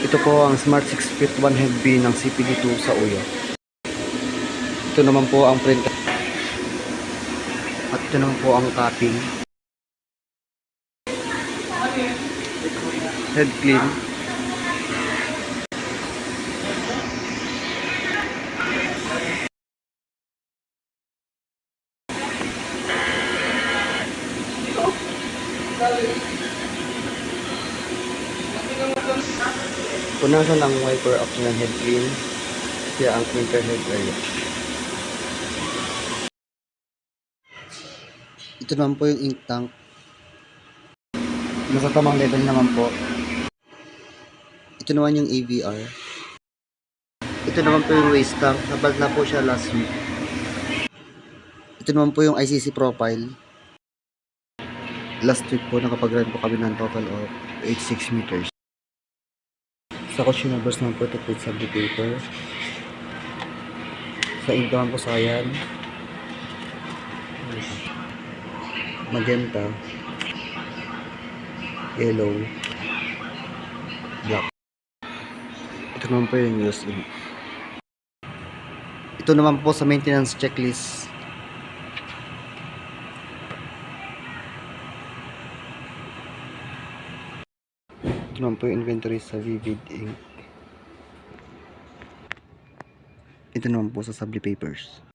Ito po ang Smart 6 Fit 1 Head B ng CPD2 sa Uyo. Ito naman po ang print. At ito naman po ang capping. Head clean. Punasan ang wiper after ng head clean. Kaya ang printer head area. Ito naman po yung ink tank. Nasa tamang level naman po. Ito naman yung AVR. Ito naman po yung waste tank. Nabag na po siya last week. Ito naman po yung ICC profile. Last week po nakapag-run po kami ng total of 86 meters. Sa consumer numbers naman po ito po sa paper. Sa ink naman po sayan. Magenta. Yellow. Black. Ito naman po yung use ink. Ito naman po sa maintenance checklist. Ito naman po yung inventory sa Vivid Ink. Ito naman po sa Sabli Papers.